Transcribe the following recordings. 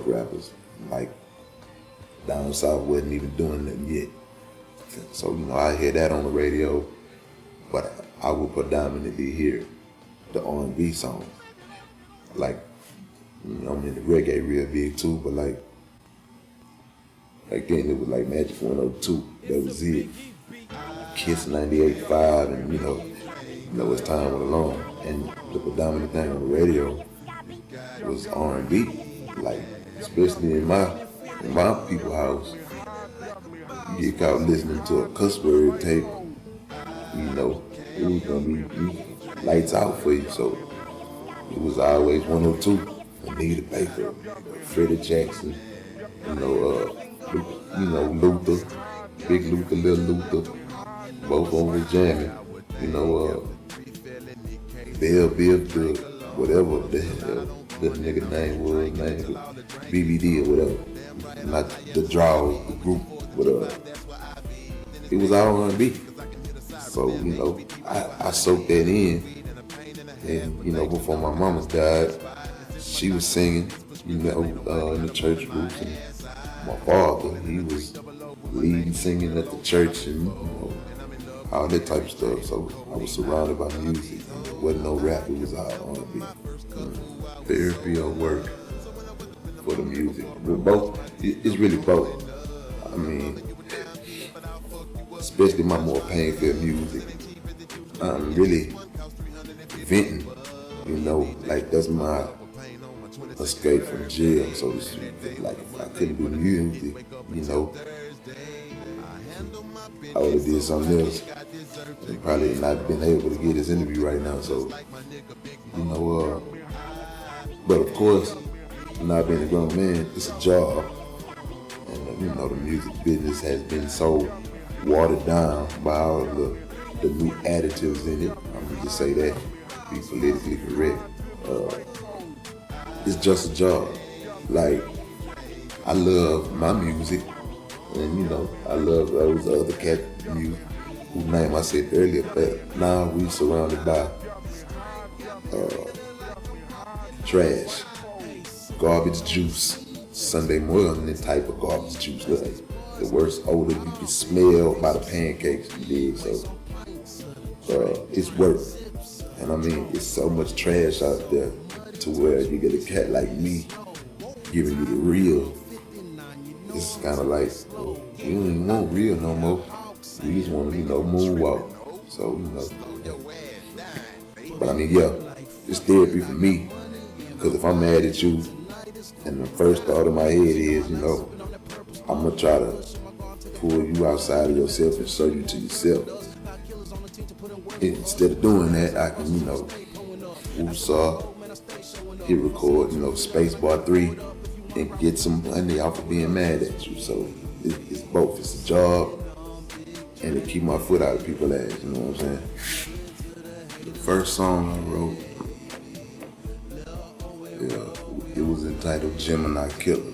North rappers. Like down south wasn't even doing nothing yet. So, you know, I hear that on the radio, but I would predominantly hear the R&B songs. Like, you know, I'm in the reggae real big too, but like then it was like Magic 102, that was it. Kiss 98.5, and you know, as time went along, and the predominant thing on the radio was R&B. Like, especially in my people's house, you get caught listening to a cuss word tape, you know, it was gonna be lights out for you. So it was always 102. Anita Baker, Freddie Jackson, you know, Luther, Big Luther, Little Luther, both of them was jamming. You know, Bill, whatever the nigga name was, BBD or whatever. Not the Draws, the group, whatever. It was all R&B. So, you know, I soaked that in. And, you know, before my mama died, she was singing, you know, in the church groups. And my father, he was leading singing at the church and, you know, all that type of stuff. So I was surrounded by music. There wasn't no rap, it was all R&B. Therapy or work for the music. But both, it's really both. I mean, especially my more pain-filled music, I'm really venting, you know, like that's my escape from jail, so to speak. Like if I couldn't do music, you know, I would have did something else. And probably not been able to get this interview right now, so, you know, but of course, not being a grown man, it's a job. And, you know, the music business has been so watered down by all of the new additives in it. I'm gonna just say that, be politically correct. It's just a job. Like, I love my music, and you know, I love those other cat music whose name I said earlier, but now we surrounded by trash, garbage juice, Sunday morning type of garbage juice, like the worst odor you can smell by the pancakes you did. So it's work. And I mean, it's so much trash out there to where you get a cat like me giving you the real. It's kind of like, well, we don't even want real no more. We just want to, you know, moonwalk. So, you know. But I mean, yeah, it's therapy for me. Because if I'm mad at you, and the first thought in my head is, you know, I'm going to try to pull you outside of yourself and show you to yourself. And instead of doing that, I can, you know, hit record, you know, spacebar 3 and get some money off of being mad at you. So it's both. It's a job and to keep my foot out of people's ass, you know what I'm saying? The first song I wrote, it was entitled Gemini Killer.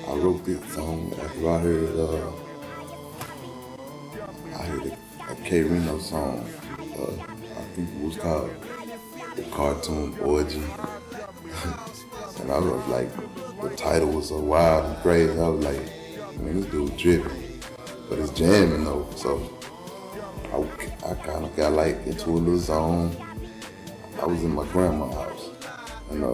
I wrote this song after I heard a K Reno song. I think it was called The Cartoon Origin. And I was like, the title was so wild and crazy. I was like, man, this dude tripping. But it's jamming though. So I kind of got like into a little zone. I was in my grandma's house. And I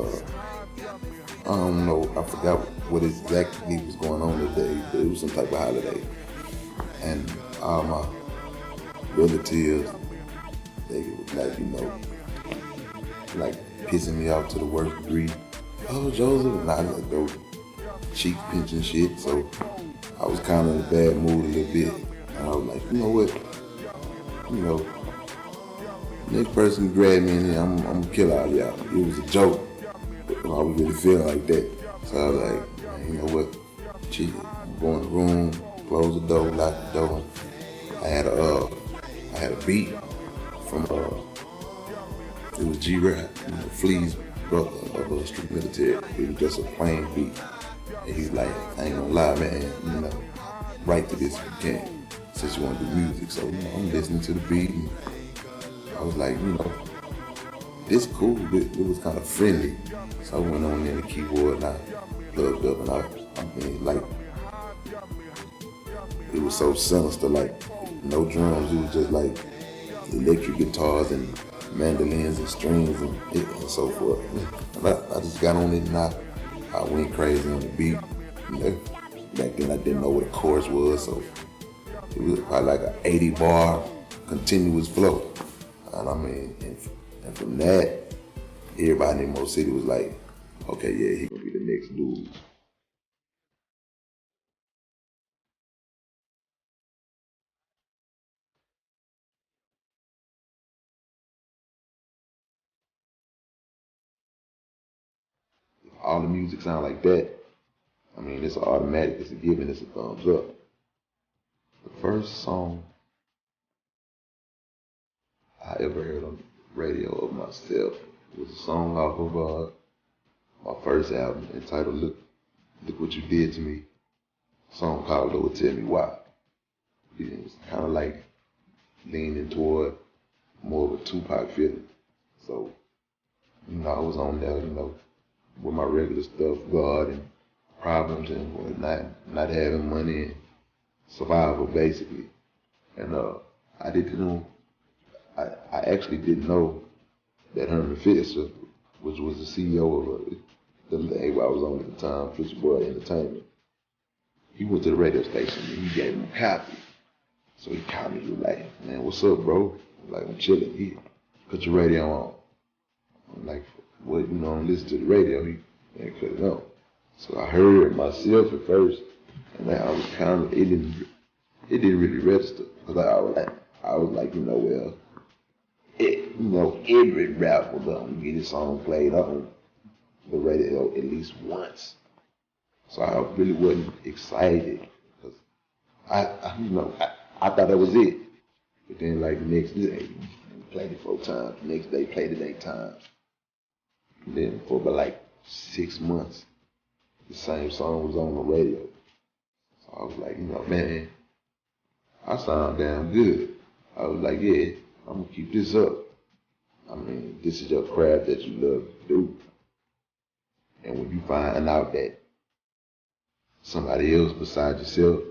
don't know, I forgot what exactly was going on that day, but it was some type of holiday. And all my relatives, they were like, you know, like pissing me off to the worst degree. Oh, Joseph, and I let go cheek pinching shit. So I was kind of in a bad mood a little bit. And I was like, you know what? You know, next person who grabbed me in here, I'm gonna kill all y'all. It was a joke. I was really feeling like that. So I was like, man, you know what? Cheat. I'm going in the room, close the door, lock the door. I had a beat from it was G-Rap, you know, Flea's brother of Street Military. It was just a plain beat. And he's like, I ain't gonna lie, man, you know, write to this if you can, since you want to do music. So, you know, I'm listening to the beat and I was like, you know, this cool, it was kind of friendly. So I went on in the keyboard and I plugged up and I mean, like, it was so sinister, like, no drums, it was just like electric guitars and mandolins and strings and so forth. And I just got on it and I went crazy on the beat. You know, back then I didn't know what a chorus was, so it was probably like an 80 bar continuous flow. And I mean, and from that, everybody in Mo City was like, okay, yeah, he gonna be the next dude. All the music sound like that. I mean, it's automatic, it's a given, it's a thumbs up. The first song I ever heard on the radio of myself was a song off of my first album entitled Look What You Did To Me. A song called Lord Tell Me Why. It was kind of like leaning toward more of a Tupac feeling. So, you know, I was on there, you know, with my regular stuff, God and problems and whatnot, not having money and survival basically. And I actually didn't know that Herman Fisher, which was the CEO of the label I was on at the time, Fisher Boy Entertainment, he went to the radio station and he gave him a copy. So he called me, he was like, man, what's up, bro? I'm like, I'm chilling here. Put your radio on. I'm like, well, you know, I'm listening to the radio. He cut it on. So I heard myself at first, and I was kind of, it didn't really register. Because I was like, you know, well, every rapper gonna get his song played on the radio at least once. So I really wasn't excited because I thought that was it. But then like the next day, played it 4 times. The next day, played it 8 times. And then for about like 6 months, the same song was on the radio. So I was like, you know, man, I sound damn good. I was like, yeah, I'm gonna keep this up. I mean, this is your craft that you love to do. And when you find out that somebody else besides yourself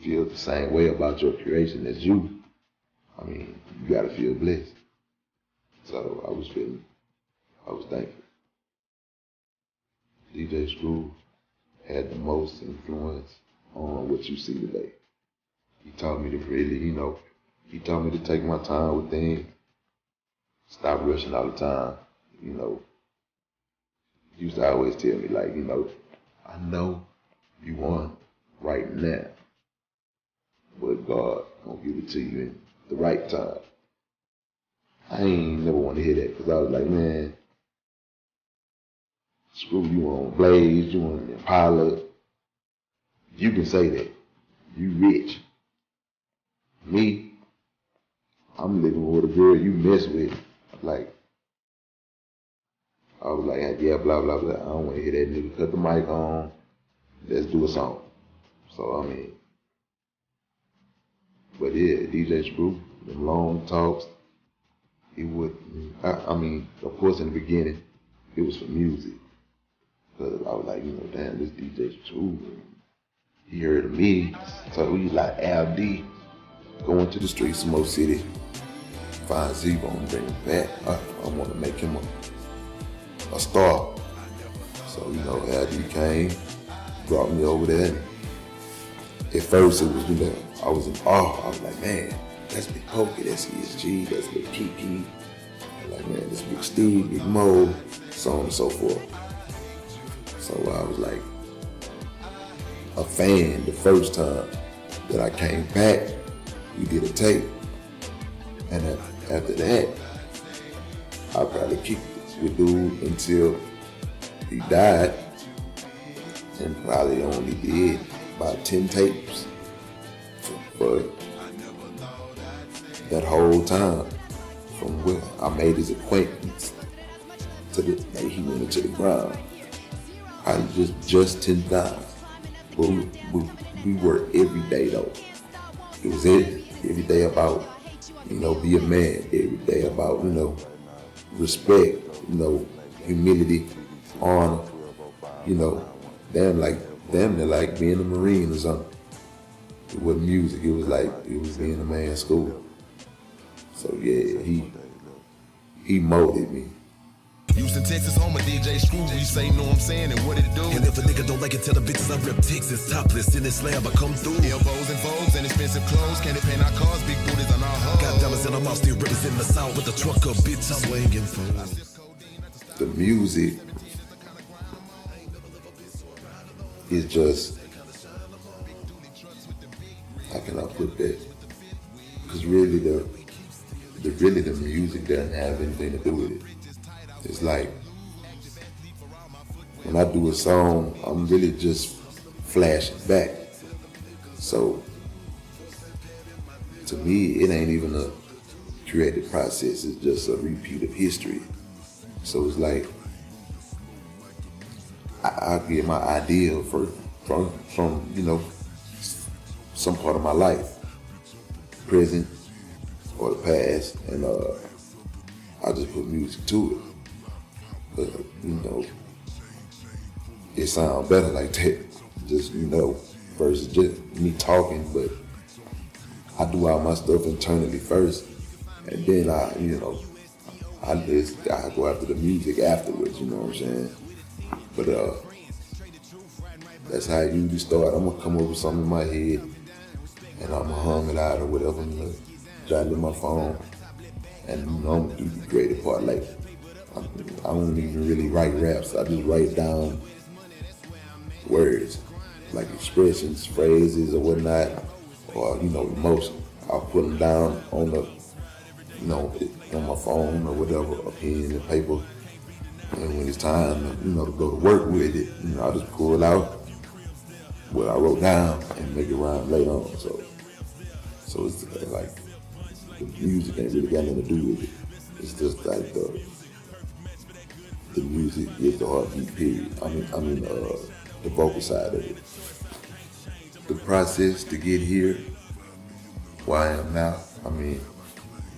feels the same way about your creation as you, I mean, you gotta feel blessed. So I was thankful. DJ Screw had the most influence on what you see today. He taught me to really, you know, he taught me to take my time with things, stop rushing all the time, you know. He used to always tell me, like, you know, I know you want right now, but God gonna give it to you in the right time. I ain't never want to hear that because I was like, man, Screw, you on Blaze, you on Impala. You can say that. You rich. Me, I'm living with a girl you mess with. Like, I was like, yeah, blah, blah, blah. I don't want to hear that nigga. Cut the mic on. Let's do a song. So, I mean, but yeah, DJ Screw, the long talks, he would, I mean, of course, in the beginning, it was for music. Because I was like, you know, damn, this DJ Screw, he heard of me. So we like Al D, going to the streets of Mo City, find Zro and bring him back. I want to make him a star. So, you know, Al D came, brought me over there. At first it was, you know, I was in awe. I was like, man, that's Big Pokey, that's ESG, that's Big Kiki. I'm like, man, that's Big Steve, Big Mo, so on and so forth. So I was like a fan the first time that I came back. We did a tape. And after that, I probably kicked it with dude until he died. And probably only did about 10 tapes for that whole time. From when I made his acquaintance to the day he went into the ground. Probably just 10 times. But we worked every day though. It was every day about, you know, be a man. Every day about, you know, respect, humility, honor, damn near like being a Marine or something. It wasn't music, it was being a man's school. So yeah, he molded me. Houston, Texas, home of DJ Screw. We say, know what I'm saying, and what it do. And if a nigga don't like it, tell the bitches I rep Texas. Topless in this slab, I come through. Elbows and vogues and expensive clothes. Candy paint our cars, big booties on our hoes. Got dollars in the mouth, still representing the South with the truck up, bitch, I'm swinging for. The music is just, how can I put that? Because really the music doesn't have anything to do with it. It's like, when I do a song, I'm really just flashing back. So, to me, it ain't even a creative process, it's just a repeat of history. So it's like, I get my idea from some part of my life, present or the past, and I just put music to it. It sounds better like that. Just, versus just me talking, but I do all my stuff internally first, and then I go after the music afterwards, you know what I'm saying? But that's how I usually start. I'm gonna come up with something in my head, and I'm gonna hum it out or whatever, jot it in my phone, and I'm gonna do the creative part. Like, I don't even really write raps. I just write down words, like expressions, phrases, or whatnot, or emotion. I'll put them down on the, on my phone or whatever, a pen and paper. And when it's time, to go to work with it, I just pull it out what I wrote down and make it rhyme later on. So it's like, the music ain't really got nothing to do with it. It's just like the music is the heartbeat, period. I mean the vocal side of it. The process to get here, where I am now,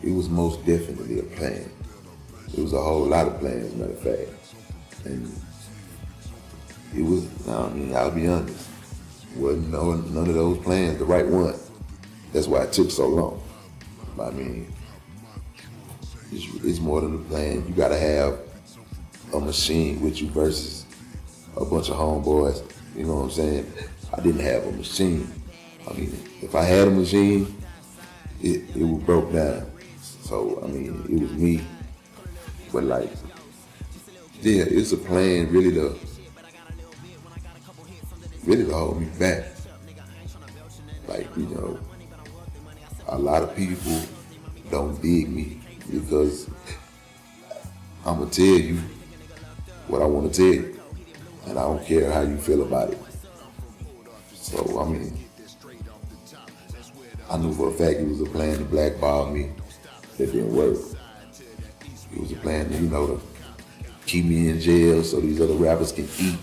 it was most definitely a plan. It was a whole lot of plans, matter of fact. And it was, I'll be honest, wasn't none of those plans the right one. That's why it took so long. It's more than a plan. You gotta have a machine with you versus a bunch of homeboys. You know what I'm saying? I didn't have a machine. If I had a machine, it would broke down. So, it was me. But it's a plan really to hold me back. A lot of people don't dig me because I'm gonna tell you what I want to tell you, and I don't care how you feel about it. So, I knew for a fact it was a plan to blackball me. That didn't work. It was a plan to, to keep me in jail so these other rappers can eat.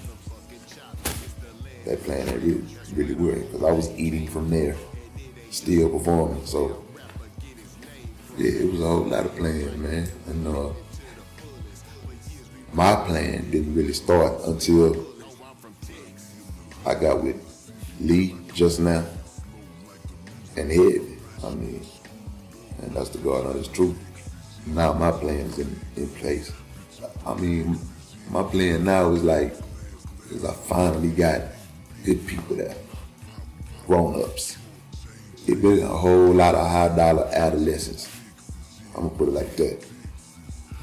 That plan ain't really worked, because I was eating from there, still performing. So, yeah, it was a whole lot of plans, man. And my plan didn't really start until I got with Lee just now and Heavy. And that's the God honest truth. Now my plan's in place. My plan now is is I finally got good people there, grown-ups. It been a whole lot of high-dollar adolescents. I'm gonna put it like that.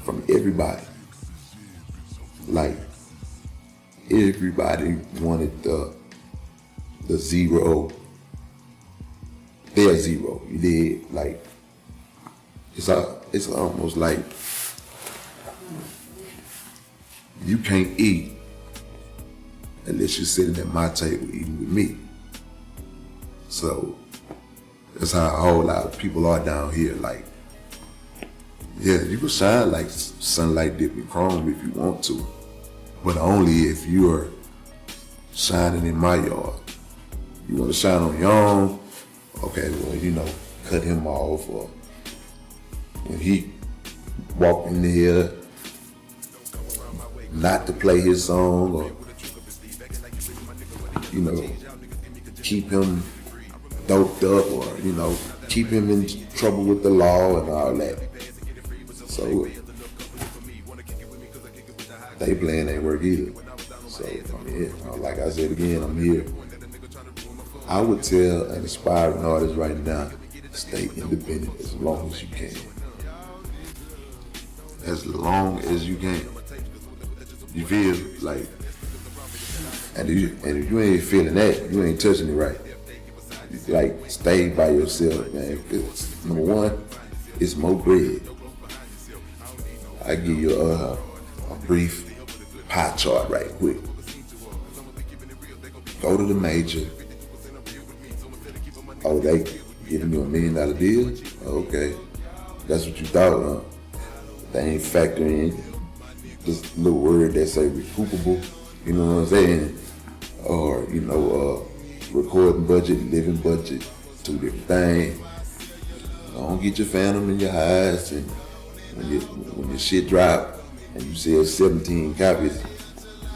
From everybody. Everybody wanted the Zro, their Zro. You did, it's almost like you can't eat unless you're sitting at my table eating with me. So that's how a whole lot of people are down here. Yeah, you can shine like sunlight dipping chrome if you want to, but only if you're shining in my yard. You want to shine on your own? Okay, well, cut him off, or when he walked in here, not to play his song or, you know, keep him doped up or, you know, keep him in trouble with the law and all that. So they playing ain't work either. So I mean, like I said again, I'm here. I would tell an aspiring artist right now, stay independent as long as you can. As long as you can. You feel like, and if you ain't feeling that, you ain't touching it right. Like, stay by yourself, man. It's, number one, it's more bread. I give you a brief pie chart right quick. Go to the major. Oh, they giving you $1 million deal? Okay. That's what you thought, huh? They ain't factoring in this little word that say recoupable, you know what I'm saying? Or, you know, recording budget, living budget, two different things. Don't get your phantom in your eyes, and when your shit drop and you sell 17 copies,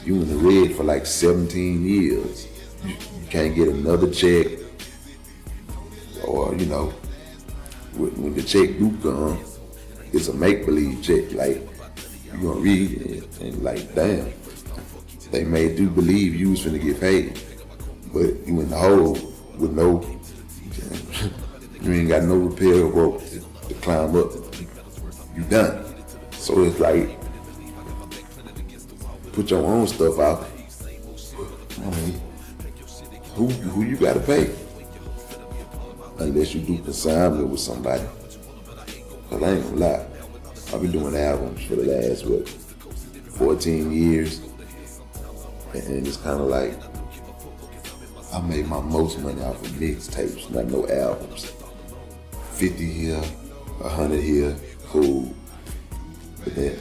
you in the red for like 17 years. You can't get another check, or, you know, when the check do come, it's a make-believe check. Like, you gonna read it and like, damn, they made you believe you was finna get paid, but you in the hole with no, you ain't got no repair rope to climb up. You done. So it's like, put your own stuff out. I mean, who you gotta pay? Unless you do consignment with somebody. Cause I ain't gonna lie, I've been doing albums for the last, 14 years. And it's kind of like, I made my most money off of mixtapes, not no albums. 50 here, 100 here, cool. But then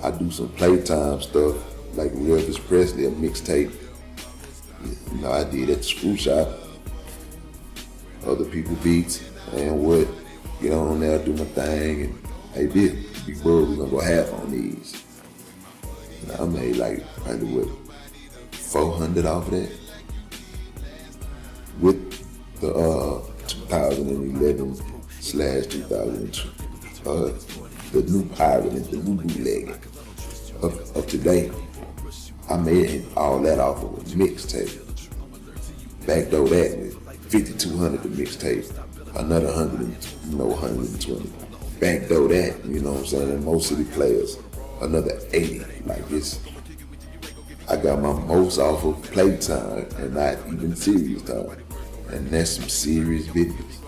I do some playtime stuff, like Elvis Presley, a mixtape. You know, I did at the Screw Shop. Other people beats, and what, get on there, do my thing, and hey, big bro, we gonna go half on these. And I made like, probably 400 off of that. With the 2011/2002, the new pirate, the new bootleg of today. I made all that off of a mixtape. Backdoor that with 5,200 the mixtape, another 120. Backdoor that, you know what I'm saying, and most city players, another 80. Like this, I got my most off of playtime and not even serious time. And that's some serious videos.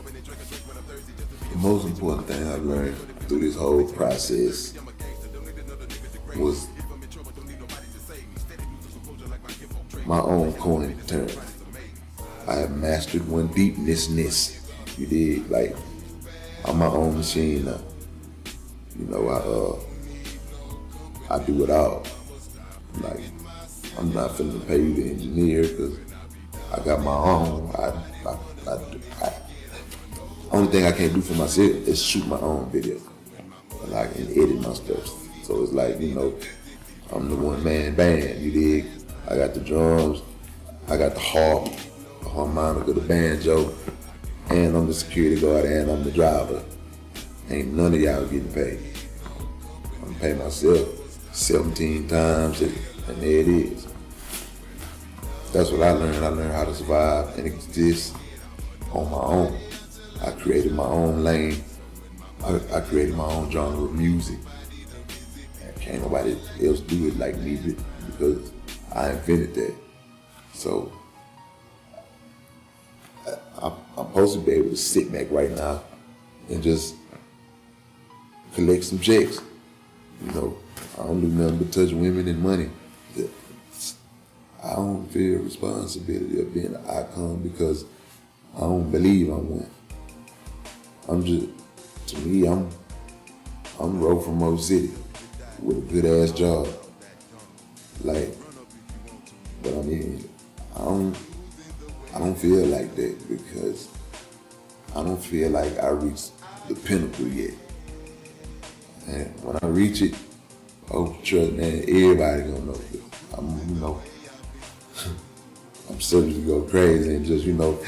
The most important thing I learned through this whole process was my own coin term. I have mastered one deepness. You dig? Like, I'm my own machine now. You know, I do it all. Like, I'm not finna pay you to engineer because I got my own. Only thing I can't do for myself is shoot my own video. And I can edit my stuff. So it's like, you know, I'm the one-man band, you dig? I got the drums, I got the harp, the harmonica, the banjo, and I'm the security guard and I'm the driver. Ain't none of y'all getting paid. I'm paying myself 17 times and there it is. That's what I learned. I learned how to survive and exist on my own. I created my own lane. I created my own genre of music. And can't nobody else do it like me because I invented that. So I'm supposed to be able to sit back right now and just collect some checks. You know, I don't do nothing but touch women and money. I don't feel responsibility of being an icon because I don't believe I'm one. To me, I'm Ro from Mo City with a good ass job. Like, but I mean, I don't feel like that because I don't feel like I reached the pinnacle yet. And when I reach it, Oh, trust man, everybody gonna know. I'm certain to go crazy and just, do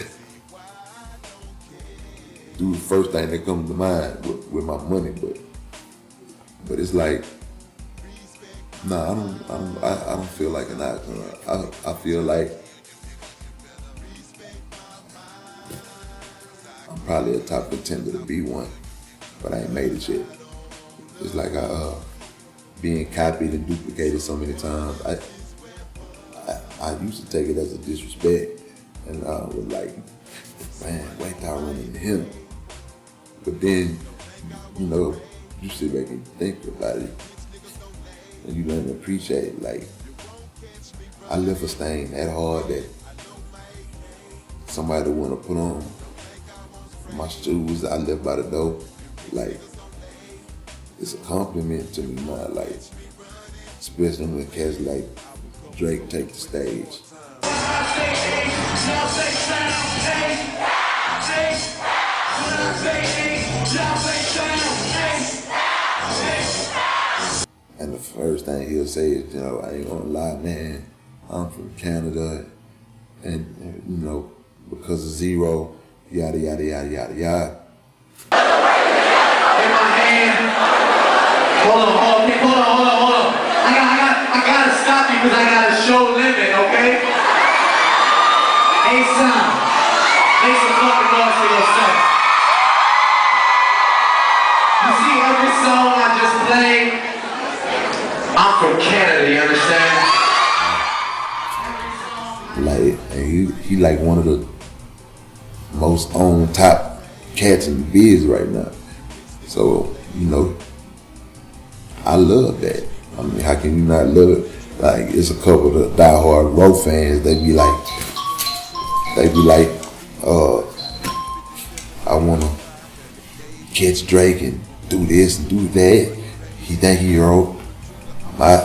the first thing that comes to mind with my money, but it's like, nah, I don't feel like an icon. I feel like I'm probably a top contender to be one, but I ain't made it yet. It's like being copied and duplicated so many times. I used to take it as a disrespect, and was like, man, wait till I run into him. But then, you sit back and think about it, and you learn to appreciate it. Like, I left a stain that hard that somebody want to put on my shoes I left by the door. Like, it's a compliment to me now. Like, especially when cats like Drake take the stage. And the first thing he'll say is, I ain't gonna lie, man, I'm from Canada, and because of Zro, yada yada yada yada yada. In my hand. Hold on. I gotta stop you because I got a show limit, okay? Hey, son, make some fucking noise for yourself. You see every song I just played? I'm from Canada, you understand? Like, and he like one of the most on top cats in the biz right now. So, I love that. I mean, how can you not love it? Like, it's a couple of diehard Ro fans, they be like, I wanna catch Drake and do this and do that. He think he Ro. My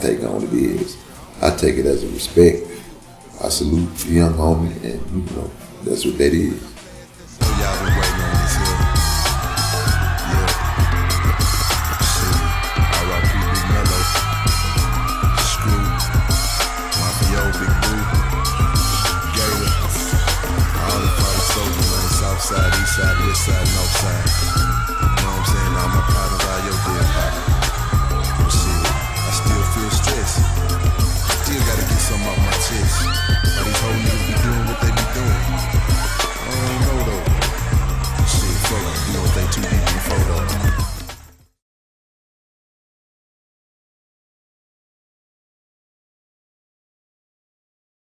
take on it is, I take it as a respect. I salute the young homie, and that's what that is.